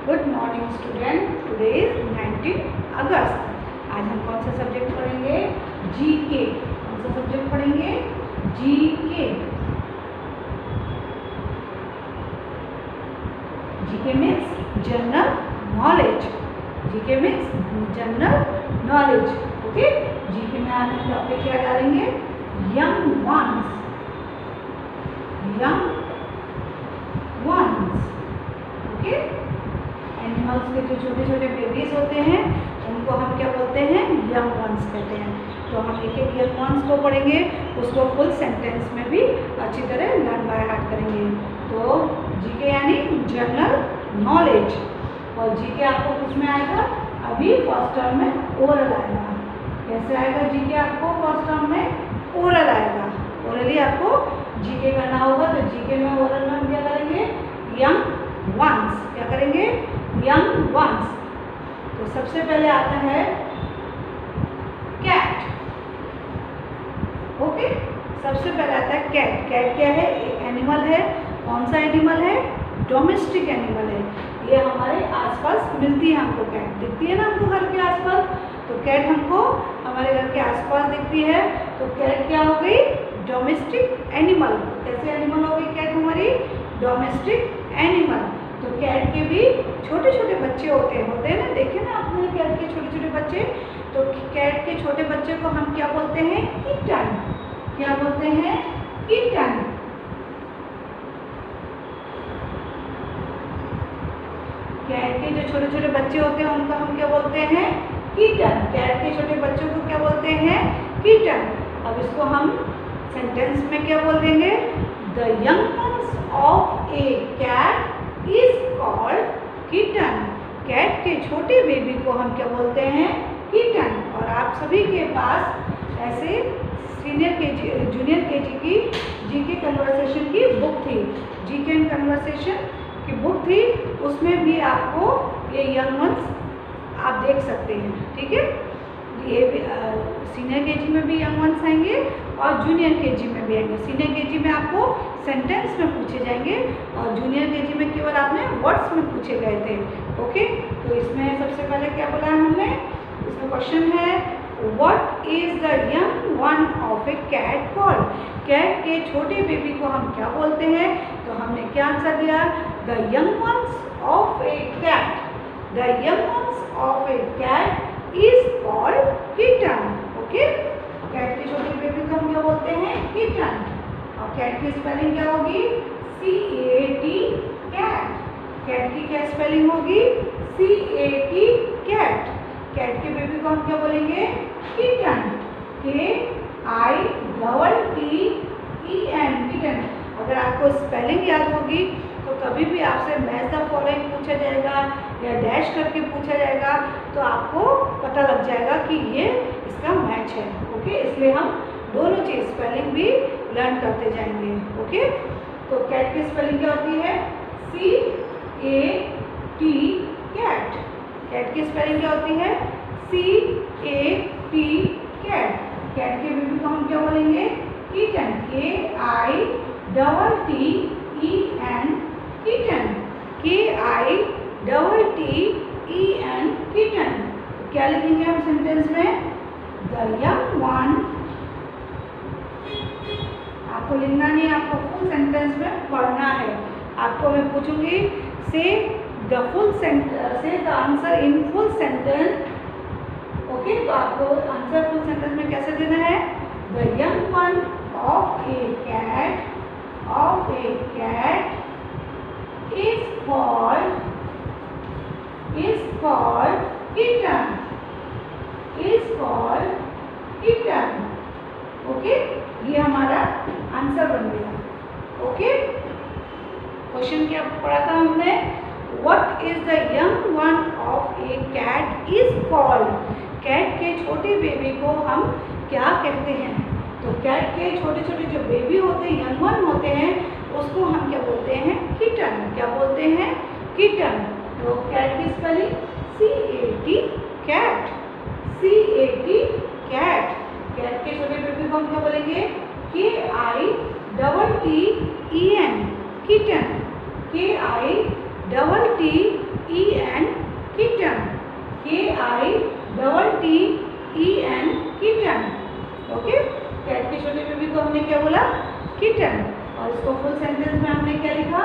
Good morning student. Today is 19 अगस्त। आज हम कौन सा सब्जेक्ट पढ़ेंगे? जीके। कौन सा सब्जेक्ट पढ़ेंगे? GK. GK means general knowledge. GK means general knowledge. Okay. GK में आज हम टॉपिक क्या डालेंगे? Young ones. Young ones. Okay. Animals के जो छोटे छोटे बेबीज होते हैं उनको हम क्या बोलते हैं? यंग वंस कहते हैं। तो हम एक एक यंग वंस को पढ़ेंगे, उसको फुल सेंटेंस में भी अच्छी तरह लर्न बाय हार्ट करेंगे। तो जीके यानी जनरल नॉलेज। और जीके आपको किस में आएगा? अभी फर्स्ट टर्म में ओरल आएगा। कैसे आएगा जीके आपको? फर्स्ट टर्म में ओरल आएगा। ओरली आपको जीके करना होगा। तो जीके में ओरल में हम क्या करेंगे? Young ones. क्या करेंगे? Young ones. तो सबसे पहले आता है कैट। ओके। सबसे पहले आता है कैट। कैट क्या है? एक एनिमल है। कौन सा एनिमल है? डोमेस्टिक एनिमल है। ये हमारे आसपास मिलती है। हमको कैट दिखती है ना हमको घर के आसपास। तो कैट हमको हमारे घर के आसपास दिखती है। तो कैट क्या हो गई? Domestic animal. कैसे एनिमल हो गई कैट हमारी? Domestic animal. तो कैट के भी छोटे छोटे बच्चे होते हैं ना। देखे ना आपने कैट के छोटे छोटे बच्चे? तो कैट के छोटे बच्चे को हम क्या बोलते हैं? किटन। क्या बोलते हैं? किटन। कैट के जो छोटे छोटे बच्चे होते हैं उनको हम क्या बोलते हैं? किटन। कैट के छोटे बच्चों को क्या बोलते हैं? किटन। अब इसको हम सेंटेंस में क्या बोल देंगे? The young ones of a cat is called kitten. Cat के छोटे बेबी को हम क्या बोलते हैं? किटन। और आप सभी के पास ऐसे सीनियर केजी जूनियर केजी की जीके कन्वर्सेशन की बुक थी। जीके एंड कन्वर्सेशन की बुक थी। उसमें भी आपको ये यंग वंस आप देख सकते हैं। ठीक है। ये भी सीनियर केजी में भी यंग वंस आएंगे और जूनियर केजी में भी आएंगे। सीनियर केजी में आपको सेंटेंस में पूछे जाएंगे और जूनियर केजी में केवल आपने वर्ड्स में पूछे गए थे। ओके। तो इसमें सबसे पहले क्या बोला है हमने? इसमें क्वेश्चन है what is the young one of a cat called? Cat के छोटे बेबी को हम क्या बोलते हैं? तो हमने क्या आंसर दिया? The young ones of a cat. The young ones of a cat is called kitten. Okay. Cat के छोटे बेबी को हम क्या बोलते हैं? किटन। और कैट की स्पेलिंग क्या होगी? CAT cat. कैट की क्या स्पेलिंग होगी? CAT cat. कैट के बेबी को हम क्या बोलेंगे? किटन। KITTEN kitten. अगर आपको स्पेलिंग याद होगी तो कभी भी आपसे मैच द फॉलोइंग पूछा जाएगा या डैश करके पूछा जाएगा तो आपको पता लग जाएगा कि ये इसका मैच है। ओके। इसलिए हम दोनों चीज़ स्पेलिंग भी लर्न करते जाएंगे। ओके। तो कैट की स्पेलिंग क्या होती है? CAT cat. कैट की स्पेलिंग क्या होती है? CAT cat. कैट के बेबी को हम क्या बोलेंगे? Kitten. KITTEN kitten. KITTEN kitten. क्या लिखेंगे हम सेंटेंस में? The young one. आपको लिखना नहीं, आपको फुल सेंटेंस में पढ़ना है। आपको मैं पूछूंगी say the full sentence, say the answer in full sentence. Okay. तो आपको आंसर फुल सेंटेंस में कैसे देना है? The young one of a cat is called kitten. Is called kitten. ओके। ये हमारा आंसर बन गया। ओके। क्वेश्चन क्या पढ़ा था हमने? What is the young one of a cat is called? Cat के छोटे बेबी को हम क्या कहते हैं? तो कैट के छोटे छोटे जो बेबी होते हैं, यंग वन होते हैं, उसको हम क्या बोलते हैं? किटन। क्या बोलते हैं? किटन। तो कैट की spelling CAT cat. CAT cat. Cat के छोटे बेबी को हम क्या बोलेंगे? KITTEN kitten. KITTEN KITTEN kitten, KITTEN kitten। Okay, cat के छोटे बेबी को हमने क्या बोला? किटन। और इसको फुल सेंटेंस में हमने क्या लिखा?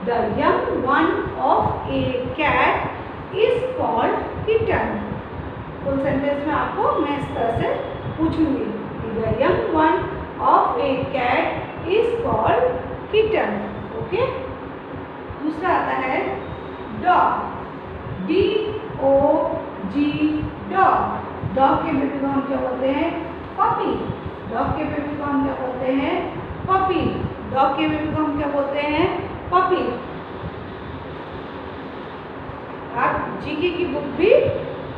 The young one of a cat is called kitten. Full sentence में आपको मैं इस तरह से पूछूंगी कि the young one of a cat is called kitten. Okay, दूसरा आता है डॉग, DOG डॉग। डॉग के बेबी को हम क्या बोलते हैं? पपी। डॉग के बेबी को हम क्या बोलते हैं? पपी। डॉग के बेबी को हम क्या बोलते हैं? पपी। आप जीके की बुक भी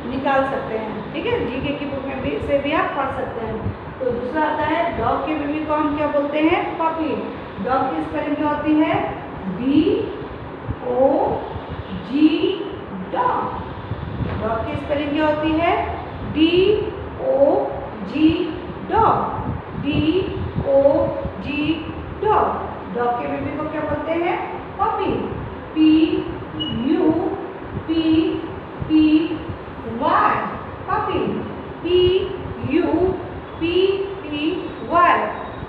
निकाल सकते हैं, ठीक है, जीके की बुक में भी से भी आप पढ़ सकते हैं। तो दूसरा आता है डॉग के बेबी को हम क्या बोलते हैं? पपी। डॉग की स्पेलिंग क्या होती है? DOG dog. डॉग की स्पेलिंग क्या होती है? DOG dog, DOG dog. Dog के बेबी को क्या बोलते हैं? Puppy, PUPPY, puppy, PUPPY,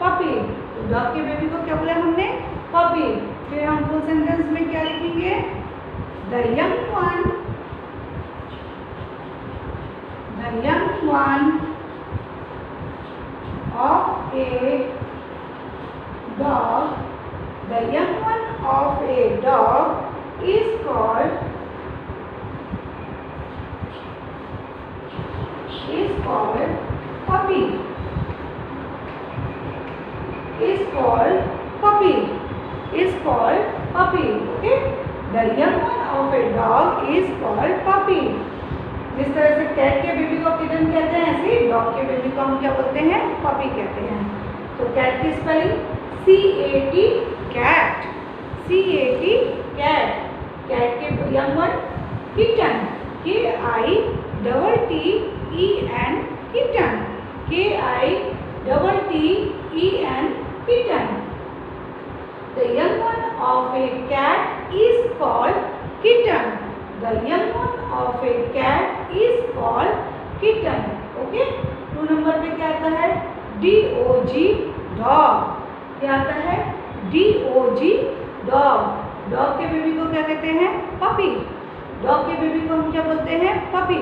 puppy. तो डॉग के बेबी को क्या बोला हमने? पपी। फिर हम फुल सेंटेंस में क्या लिखेंगे? The young one of a dog, the young one of a dog is called puppy, puppy। Okay, the young one of a dog is called puppy। जिस तरह से कैट के बेबी को किटन कहते हैं, ऐसे ही डॉग के बेबी को हम क्या बोलते हैं? पपी कहते हैं। तो कैट की spelling CAT, cat, CAT, cat. Cat के young one kitten, KITTEN, kitten, KITTEN, kitten. The young one of a cat is called kitten, the young one of a cat is called kitten। Okay, 2 number पे क्या आता है? DOG dog. क्या आता है? DOG dog. Dog के baby को क्या कहते हैं? पपी। डॉग के बेबी को हम क्या बोलते हैं? Puppy,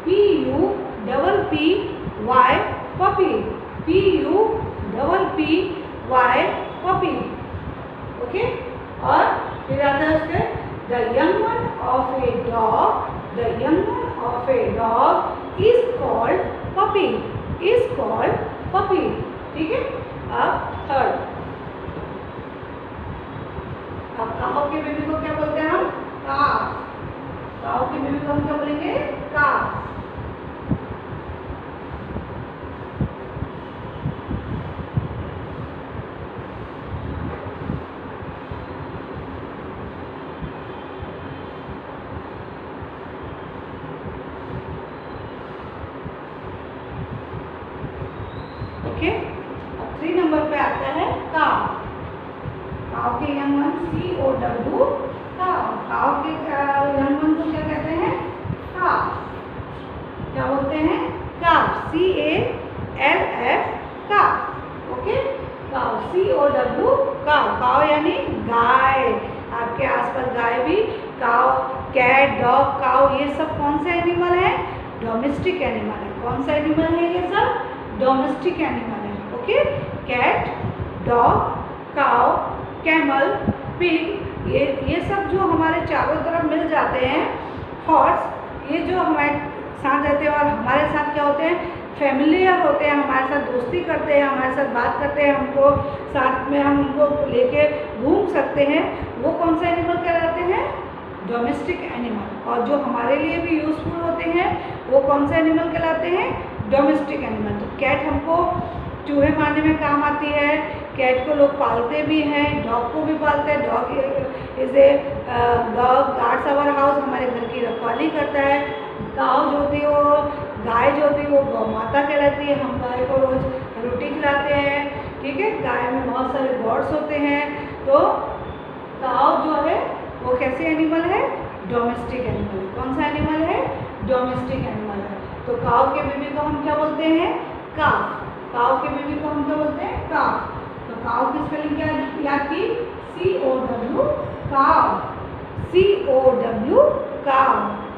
PUPPY, puppy, PUPPY, puppy. Okay, और फिर आता है उसके the young one of a dog, the young one of a dog is called puppy, ठीक है। अब थर्ड, अब काऊ के बेबी को क्या बोलते हैं हम? काफ। काऊ के बेबी को हम क्या बोलेंगे? काफ। ओके, अब 3 नंबर पे आता है काव। काव के यंग वन COW, काव। काव के यंग वन को क्या कहते हैं? काफ। क्या बोलते हैं? काफ, CALF, काफ। ओके, काव, COW, काव। काव यानी गाय। आपके आसपास गाय भी, काव, कैट, डॉग, काव, ये सब कौन से एनिमल है? डोमेस्टिक एनिमल है। कौन सा एनिमल है ये सब? डोमेस्टिक एनिमल है। ओके, कैट, डॉग, काव, कैमल, पिग, ये सब जो हमारे चारों तरफ मिल जाते हैं, हॉर्स, ये जो हमारे साथ रहते हैं और हमारे साथ क्या होते हैं? फैमिलियर होते हैं, हमारे साथ दोस्ती करते हैं, हमारे साथ बात करते हैं, हमको साथ में हम उनको लेके घूम सकते हैं, वो कौन सा एनिमल कहलाते हैं? Domestic animal. और जो हमारे लिए भी यूज़फुल होते हैं वो कौन से एनिमल कहलाते हैं? Domestic animal. तो कैट हमको चूहे मारने में काम आती है, कैट को लोग पालते भी हैं, डॉग को भी पालते हैं। Dog is a dog guards our house, हमारे घर की रखवाली करता है। काव जो होती है वो, गाय जो होती है वो गौ माता कहलाती है, हम गाय को रोज़ रोटी खिलाते हैं, ठीक है। गाय में बहुत सारे गॉड्स होते हैं। तो काव जो है वो कैसे एनिमल है? डोमेस्टिक एनिमल है। कौन सा एनिमल है? डोमेस्टिक एनिमल है। तो काऊ के बेबी को हम क्या बोलते हैं? काफ। काऊ के बेबी को हम क्या बोलते हैं? काफ। तो काऊ की स्पेलिंग क्या याद की? COW, काव। COW, काव।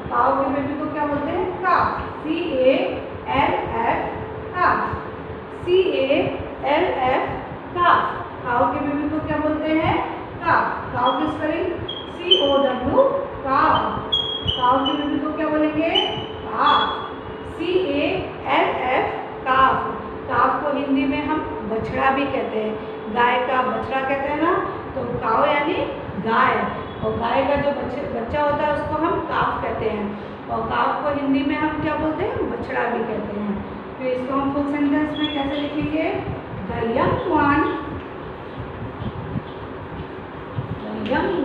काऊ के बेबी को क्या बोलते हैं? काफ। CALF, काफ। CALF, काफ। काऊ के बेबी को क्या बोलते हैं? काफ। काऊ की स्पेलिंग COW, काव। काऊ के बेबी को क्या बोलेंगे? काफ। CALF, काफ। काफ को हिंदी में हम बछड़ा भी कहते हैं। गाय का बछड़ा कहते हैं ना, तो काव यानी गाय, और गाय का जो बच्चा होता है उसको हम काफ कहते हैं। और काफ को हिंदी में हम क्या बोलते हैं? बछड़ा भी कहते हैं। तो इसको हम फुल सेंटेंस में कैसे लिखेंगे? The young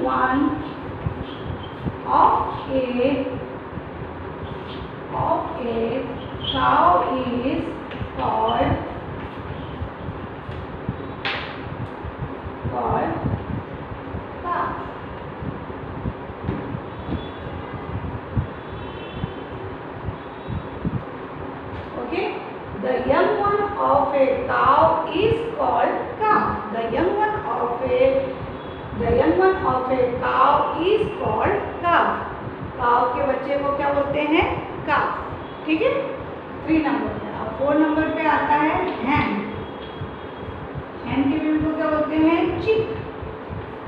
one of a cow is called calf. Okay, the young one of a cow is called calf. The young one of a cow is called calf. काव के बच्चे को क्या बोलते हैं? काफ। ठीक है, 3 नंबर पे। अब 4 नंबर पे आता है हैन। हैन के बेबी को क्या बोलते हैं? चिक।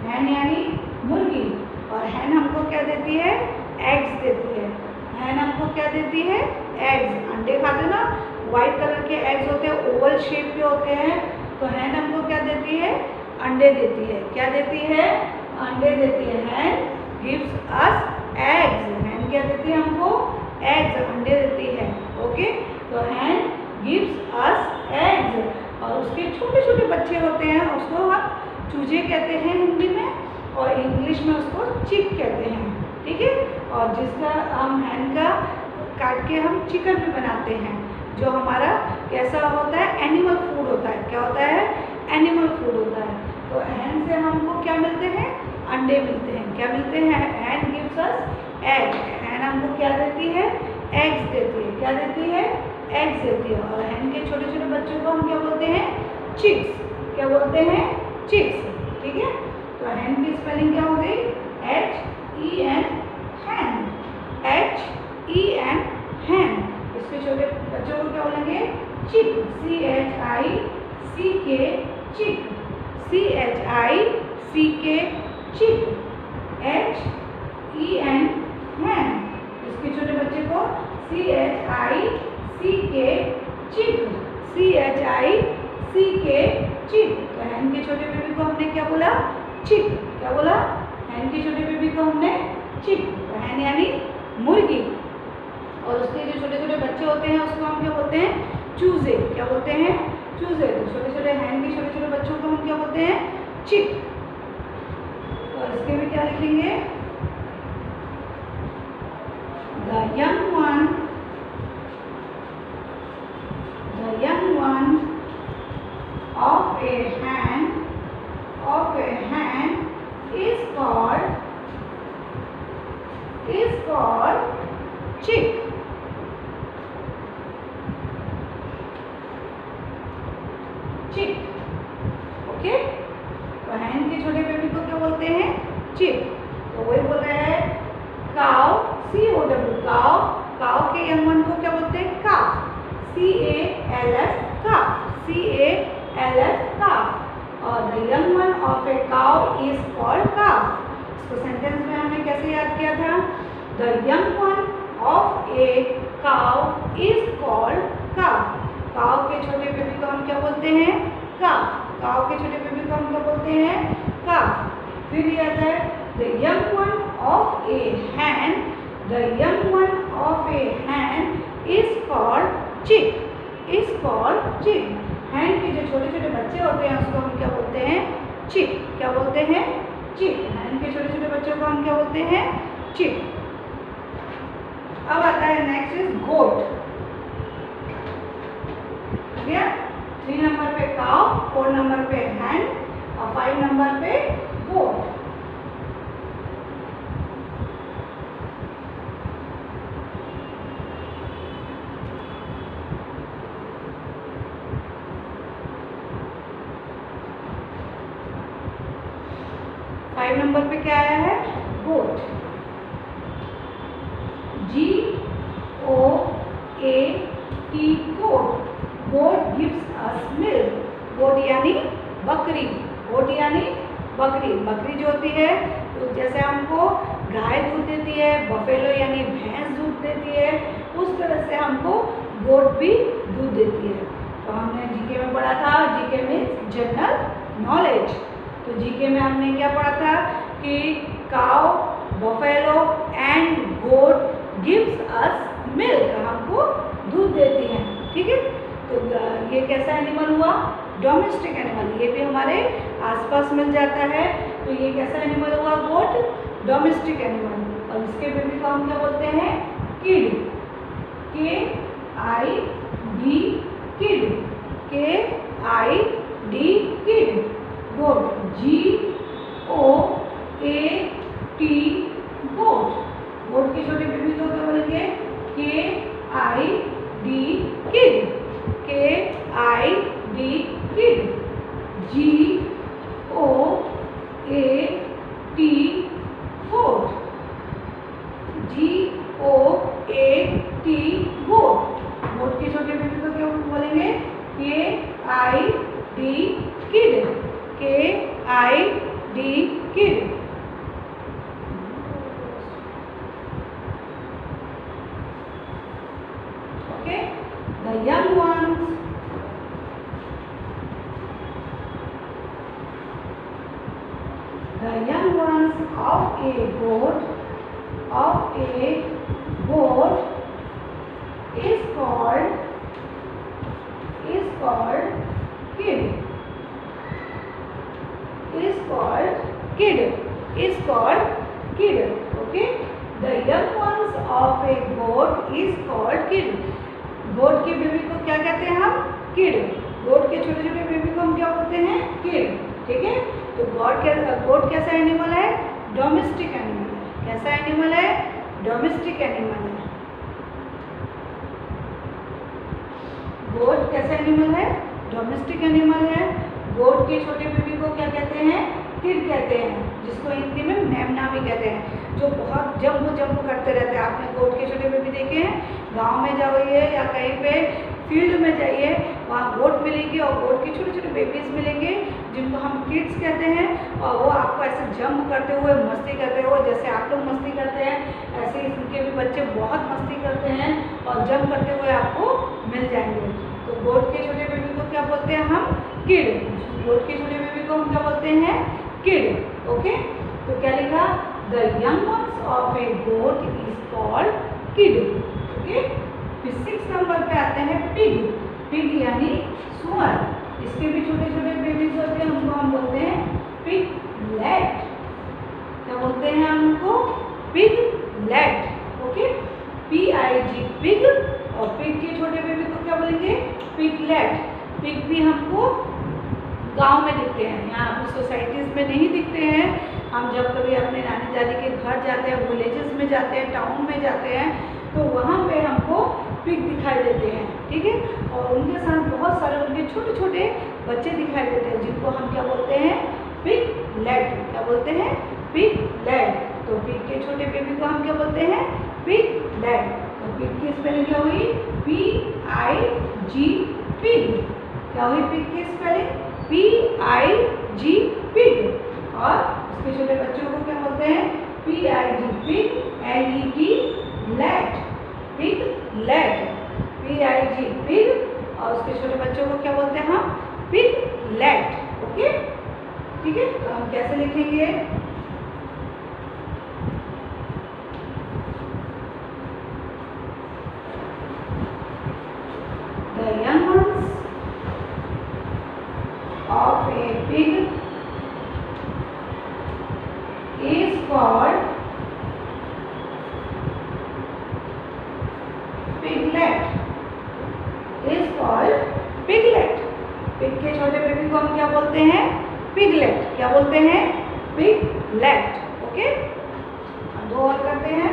हैन यानी मुर्गी, और हैन हमको क्या देती है? एग्स देती है। हैन हमको क्या देती है? एग्स। अंडे खाते ना, व्हाइट कलर के एग्स होते हैं, ओवल शेप के होते हैं। तो हैन हमको क्या देती है? अंडे देती है। क्या देती है? अंडे देती है। हैन गिव्स अस एग्स। हैन क्या देती है हमको? एग्स, अंडे देती है। ओके, तो हैन गिव्स अस एग्स। और उसके छोटे छोटे बच्चे होते हैं, उसको हम चूजे कहते हैं हिंदी में, और इंग्लिश में उसको चिक कहते हैं। ठीक है, और जिसका हम हैन का काट के हम चिकन भी बनाते हैं, जो हमारा कैसा होता है? एनिमल फूड होता है। क्या होता है? एनिमल फूड होता है। तो हैन से हमको क्या मिलते हैं? अंडे मिलते हैं। क्या मिलते हैं? हैन गिव्स अस एग। हैन हमको क्या देती है? एग्स देती है। क्या देती है? एग्स देती है। और हैन के छोटे छोटे बच्चों को हम क्या बोलते हैं? चिक्स। क्या बोलते हैं? चिक्स। ठीक है, तो हैन की स्पेलिंग क्या हो गई? HEN, हैन। HEN, हैन। इसके छोटे बच्चों को क्या बोलेंगे? चिक। CHICK, चिक। CHICK, चिक। HEN, हैन। इसके छोटे बच्चे को CHICK, चिक। CHICK, चिक। तो हैन के छोटे बेबी को हमने क्या बोला? चिक। क्या बोला? हैन के छोटे बेबी को हमने चिक। तो हैन यानी मुर्गी, और उसके जो छोटे छोटे बच्चे होते हैं उसको हम क्या बोलते हैं? चूजे। क्या बोलते हैं? चूजे। तो छोटे छोटे हैन के छोटे छोटे बच्चों को हम क्या बोलते हैं? चिक। और इसके भी क्या लिखेंगे? The young one of a hen is called chick. चिक। ओके, तो हैन के छोटे बेबी को क्या बोलते हैं? चिक। तो वही बोल रहे हैं काव, COW, काव। काव के यंग वन को क्या बोलते हैं? काफ। CALF, काफ। CALF, काफ। और द यंग वन ऑफ ए काव इज कॉल्ड काफ। इसको सेंटेंस में हमने कैसे याद किया था? द यंग वन ऑफ ए काव इज कॉल्ड काफ। काव के छोटे बेबी को हम क्या बोलते हैं? काफ। काव के छोटे बेबी को हम क्या बोलते हैं? काफ। फिर ये आता है the young one of a hen. The young one of a hen is called chick. Is called chick. Hen के जो छोटे छोटे बच्चे होते हैं उसको हम क्या बोलते हैं? चिक। क्या बोलते हैं? चिक। हैन के छोटे छोटे बच्चों को हम क्या बोलते हैं? चिक। अब आता है नेक्स्ट इज गोट। 3 नंबर पे काव, 4 नंबर पे हैन, और 5 नंबर पे गोट। नंबर पे क्या आया है? गोट। G-O-A-T goat. गोट गिव्स अस मिल्क। गोट यानी बकरी। गोट यानी बकरी। बकरी जो होती है तो जैसे हमको गाय दूध देती है, बफेलो यानी भैंस दूध देती है, उस तरह से हमको गोट भी दूध देती है। तो हमने जीके में पढ़ा था, जीके में जनरल नॉलेज। तो जीके में हमने क्या पढ़ा था कि cow, buffalo and goat gives us milk, हमको दूध देती हैं। ठीक है, तो ये कैसा एनिमल हुआ? Domestic animal. ये भी हमारे आसपास मिल जाता है। तो ये कैसा एनिमल हुआ? Goat domestic animal. और इसके बेबी को हम क्या बोलते हैं? Kid. K-I-D kid. K-I-D kid. Goat G-O-A-T goat. Goat के छोटे बेबी को क्या बोलेंगे? K-I-D kid. K-I-D kid. G-O-A-T गोट। G-O-A-T goat. गोट के छोटे बेबी को क्या बोलेंगे? K-I-D kid. K-I-D kid. Okay, the young ones of a goat is called kid. Okay, the young ones of a goat is called kid. गोट के baby को क्या कहते हैं हम? किड। गोट के छोटे छोटे बेबी को हम क्या बोलते हैं? किड। ठीक है, तो गोट कैसा एनिमल है? डोमेस्टिक एनिमल है। कैसा एनिमल है? डोमेस्टिक एनिमल है। गोट कैसा एनिमल है? डोमेस्टिक एनिमल है। गोट के छोटे बेबी को क्या कहते हैं? किड कहते हैं, जिसको हिंदी में मेमना भी कहते हैं, जो बहुत जंप करते रहते हैं। आपने गोट के छोटे बेबी देखे हैं? गांव में जाइए या कहीं पे फील्ड में जाइए, वहाँ गोट मिलेंगे और गोट के छोटे छोटे बेबीज मिलेंगे जिनको हम किड्स कहते हैं। और वो आपको ऐसे जंप करते हुए, मस्ती करते हुए, जैसे आप लोग मस्ती करते हैं ऐसे ही इनके भी बच्चे बहुत मस्ती करते हैं और जंप करते हुए आपको मिल जाएंगे। तो गोट के छोटे बेबी को क्या बोलते हैं हम? किड। गोट के छोटे बेबी को हम क्या बोलते हैं? किड। ओके, तो क्या लिखा? The young ones of a goat is called kid. Okay, फिर 6 नंबर पे आते हैं पिग। पिग यानी सुअर। इसके भी छोटे छोटे बेबीज होते हैं, उनको हम बोलते हैं पिगलेट। क्या बोलते हैं हमको? पिगलेट। Okay, P-I-G pig. और पिग के छोटे बेबी को क्या बोलेंगे? पिगलेट। पिग भी हमको गांव में दिखते हैं, यहाँ पे सोसाइटीज़ में नहीं दिखते हैं। हम जब कभी अपने नानी दादी के घर जाते हैं, विलेजेस में जाते हैं, टाउन में जाते हैं, तो वहाँ पे हमको पिग दिखाई देते हैं। ठीक है, और उनके साथ बहुत सारे उनके छोटे छोटे बच्चे दिखाई देते हैं, जिनको हम क्या बोलते हैं? पिगलेट। क्या बोलते हैं? पिगलेट। तो पिग के छोटे बेबी को हम क्या बोलते हैं? पिगलेट। तो पिग की स्पेलिंग क्या हुई? P-I-G pig. क्या हुई पिग की स्पेलिंग? P-I-G pig. और उसके छोटे बच्चों को क्या बोलते हैं? P-I-G pig, L-E-T light. Piglet. P-I-G pig. और उसके छोटे बच्चों को क्या बोलते हैं हम? पिगलेट। ओके, ठीक है, तो हम कैसे लिखेंगे? The young ones of a pig is called piglet. Piglet. Pig के छोटे बेबी को हम क्या बोलते हैं? पिगलेट। क्या बोलते हैं? पिगलेट। ओके, हम 2 और करते हैं।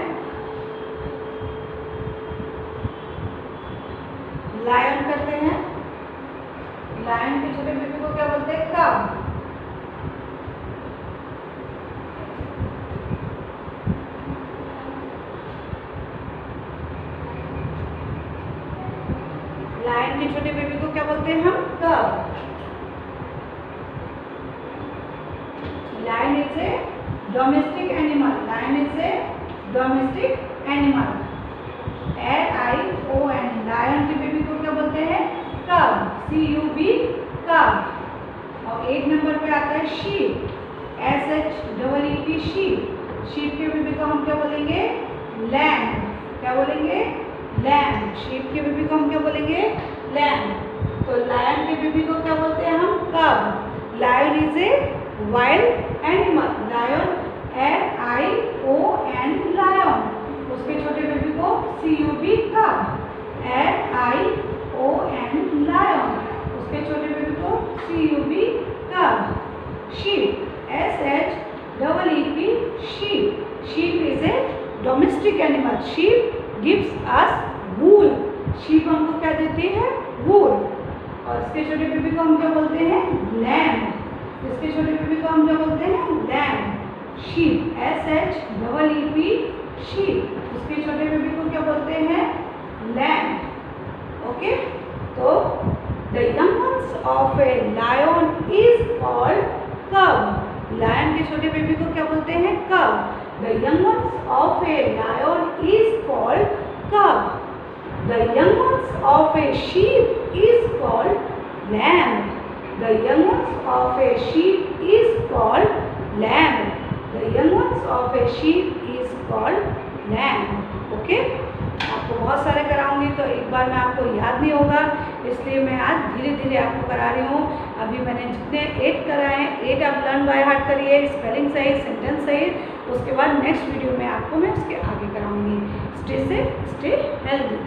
लायन करते हैं। लायन के छोटे बेबी को क्या बोलते हैं? कब। के छोटे बेबी को क्या बोलते हैं हम? Cub. Lion is a domestic animal, lion is a domestic animal. LION, lion के बेबी को क्या बोलते हैं? कब, CUB, कब। और 1 नंबर पे आता है शीप, SHEEP, शीप। शीप के बेबी को हम क्या बोलेंगे? लैम। क्या बोलेंगे? लैम। शीप के बेबी को हम क्या बोलेंगे? लैम। तो लायन के बेबी को क्या बोलते हैं हम? Cub. Lion is a wild animal, lion, LION, lion. उसके छोटे बेबी को CUB, कब, LION, लायन। उसके छोटे बेबी को CUB, कब। Sheep, SHEEP, sheep. Sheep is a domestic animal, sheep gives us wool. Sheep हमको क्या देती है? वूल। और इसके छोटे बेबी को हम क्या बोलते हैं? लैम। इसके छोटे बेबी को हम क्या बोलते हैं? लैम। Sheep, SHEEP, sheep. उसके छोटे बेबी को क्या बोलते हैं? लैम। ओके, तो the young ones of a lion is called cub. Lion के छोटे बेबी को क्या बोलते हैं? Cub. The young ones of a lion is called cub. The young ones of a sheep is called lamb. The young ones of a sheep is called lamb. The young ones of a sheep is called lamb. Okay, आपको बहुत सारे कराऊंगी तो एक बार में आपको याद नहीं होगा, इसलिए मैं आज धीरे धीरे आपको करा रही हूँ। अभी मैंने जितने 8 कराए हैं, 8 आप लर्न बाय हार्ट करिए, स्पेलिंग सही, सेंटेंस सही। उसके बाद नेक्स्ट वीडियो में आपको मैं उसके आगे कराऊंगी। Stay safe, stay healthy.